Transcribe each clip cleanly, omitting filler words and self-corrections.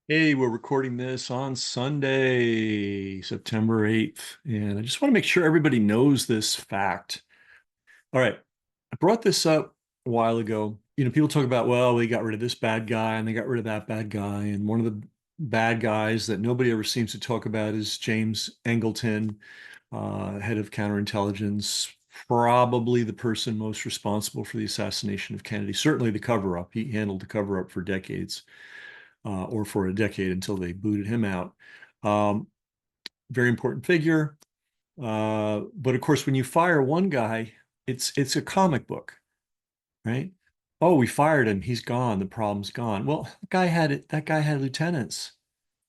Hey, we're recording this on Sunday, September 8th, and I just want to make sure everybody knows this fact. All right, I brought this up a while ago. People talk about, well, they got rid of this bad guy and they got rid of that bad guy. And one of the bad guys that nobody ever seems to talk about is James Angleton, head of counterintelligence, probably the person most responsible for the assassination of Kennedy, certainly the cover-up. He handled the cover-up for decades or for a decade until they booted him out. Um, Very important figure. But of course, when you fire one guy, it's a comic book, right? Oh, we fired him. He's gone. The problem's gone. Well, that guy had lieutenants.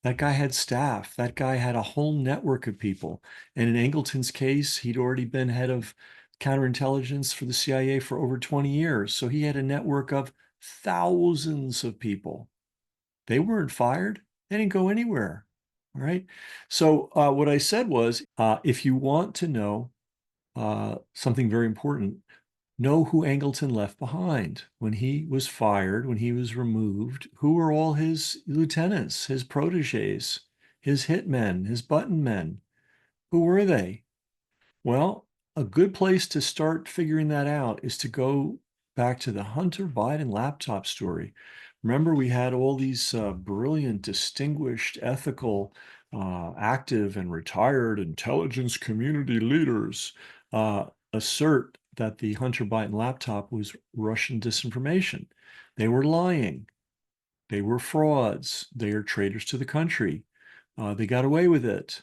That guy had staff. That guy had a whole network of people. And in Angleton's case, he'd already been head of counterintelligence for the CIA for over 20 years. So he had a network of thousands of people. They weren't fired. They didn't go anywhere. All right. So what I said was, if you want to know something very important, know who Angleton left behind when he was fired, when he was removed. Who were all his lieutenants, his proteges, his hitmen, his button men? Who were they? Well, a good place to start figuring that out is to go back to the Hunter Biden laptop story. Remember, we had all these brilliant, distinguished, ethical, active, and retired intelligence community leaders assert that the Hunter Biden laptop was Russian disinformation. They were lying. They were frauds. They are traitors to the country. They got away with it,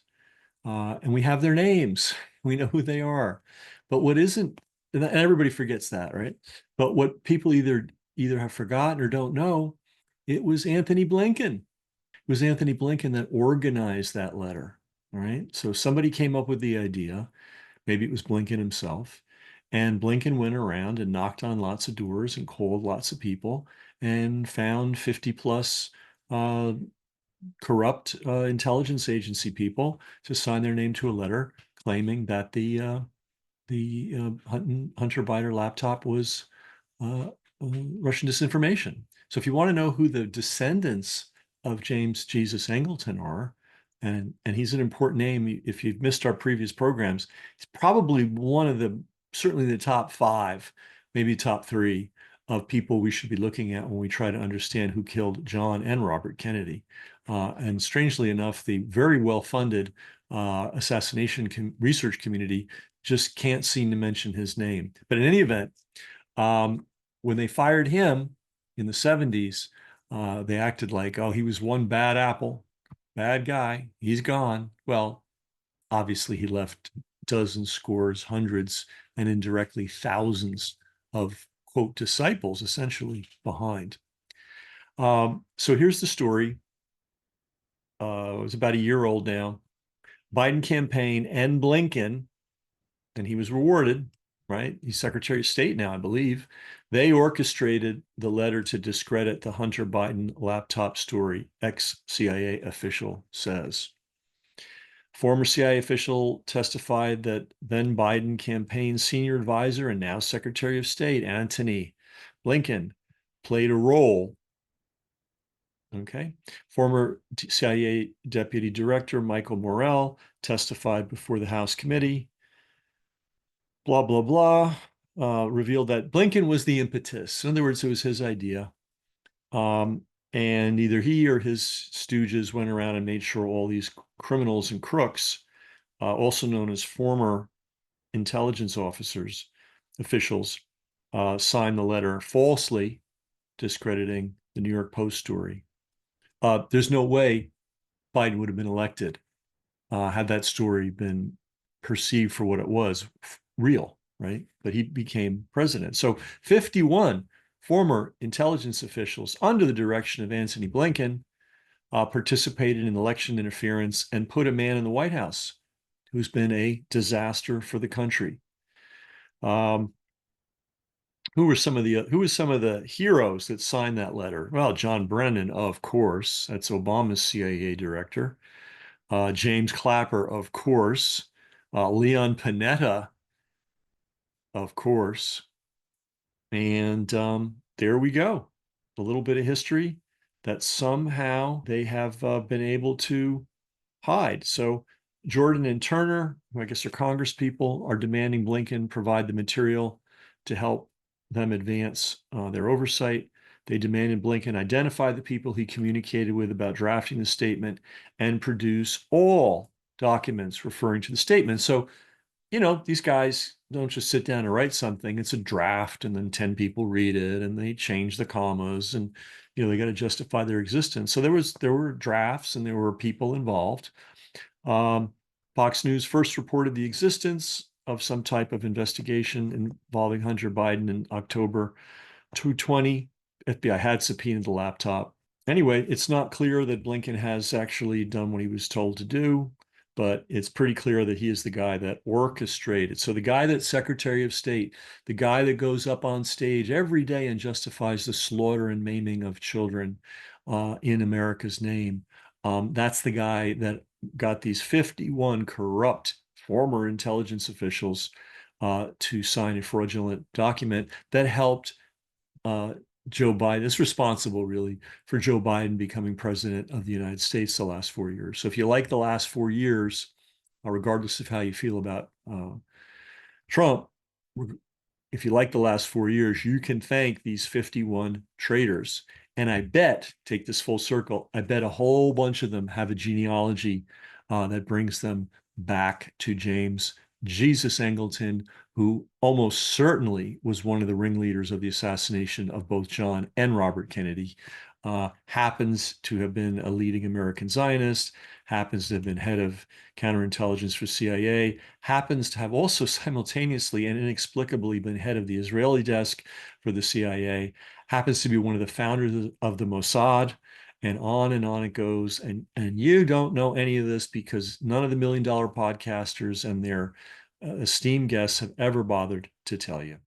and we have their names. We know who they are. But what isn't, and everybody forgets that, right? But what people either have forgotten or don't know, it was Anthony Blinken. It was Anthony Blinken that organized that letter. All right. So somebody came up with the idea. Maybe it was Blinken himself. And Blinken went around and knocked on lots of doors and called lots of people and found 50 plus uh, corrupt intelligence agency people to sign their name to a letter claiming that the Hunter Biden laptop was uh, Russian disinformation. So if you want to know who the descendants of James Jesus Angleton are, and he's an important name. If you've missed our previous programs, he's probably one of the certainly the top five, maybe top three of people we should be looking at when we try to understand who killed John and Robert Kennedy. And strangely enough, the very well-funded assassination research community just can't seem to mention his name. But in any event, um, when they fired him in the 70s, they acted like, oh, he was one bad apple, bad guy, he's gone. Well, obviously, he left dozens, scores, hundreds, and indirectly thousands of, quote, disciples essentially behind. So here's the story. It was about a year old now. Biden campaign and Blinken, and he was rewarded, right? He's Secretary of State now, I believe. They orchestrated the letter to discredit the Hunter Biden laptop story, ex-CIA official says. Former CIA official testified that then Biden campaign senior advisor and now Secretary of State Antony Blinken played a role. Okay. Former CIA Deputy Director Michael Morell testified before the House committee. Blah, blah, blah. Revealed that Blinken was the impetus. In other words, it was his idea. Um, and either he or his stooges went around and made sure all these criminals and crooks, also known as former intelligence officers, officials, signed the letter falsely discrediting the New York Post story. There's no way Biden would have been elected had that story been perceived for what it was, real, right? But he became president. So 51 former intelligence officials under the direction of Antony Blinken participated in election interference and put a man in the White House who's been a disaster for the country. Um, who were some of the heroes that signed that letter? Well, John Brennan, of course, that's Obama's CIA director. James Clapper, of course. Leon Panetta, of course. And there we go. A little bit of history. that somehow they have been able to hide. So Jordan and Turner, who I guess are Congress people, are demanding Blinken provide the material to help them advance their oversight. They demanded Blinken identify the people he communicated with about drafting the statement and produce all documents referring to the statement. So, these guys don't just sit down and write something. It's a draft, and then 10 people read it and they change the commas, and they got to justify their existence. So there were drafts and there were people involved. um, Fox News first reported the existence of some type of investigation involving Hunter Biden in October 2020. FBI had subpoenaed the laptop. Anyway, it's not clear that Blinken has actually done what he was told to do, but it's pretty clear that he is the guy that orchestrated. So the guy that's Secretary of State, the guy that goes up on stage every day and justifies the slaughter and maiming of children in America's name, that's the guy that got these 51 corrupt former intelligence officials to sign a fraudulent document that helped uh, Joe Biden is responsible really for Joe Biden becoming president of the United States the last 4 years. So if you like the last 4 years, regardless of how you feel about Trump, if you like the last 4 years, you can thank these 51 traitors. And I bet, take this full circle, I bet a whole bunch of them have a genealogy that brings them back to James Jesus Angleton, who almost certainly was one of the ringleaders of the assassination of both John and Robert Kennedy, happens to have been a leading American Zionist, happens to have been head of counterintelligence for CIA, happens to have also simultaneously and inexplicably been head of the Israeli desk for the CIA, happens to be one of the founders of the Mossad, and on it goes. And you don't know any of this because none of the $1 million podcasters and their esteemed guests have ever bothered to tell you.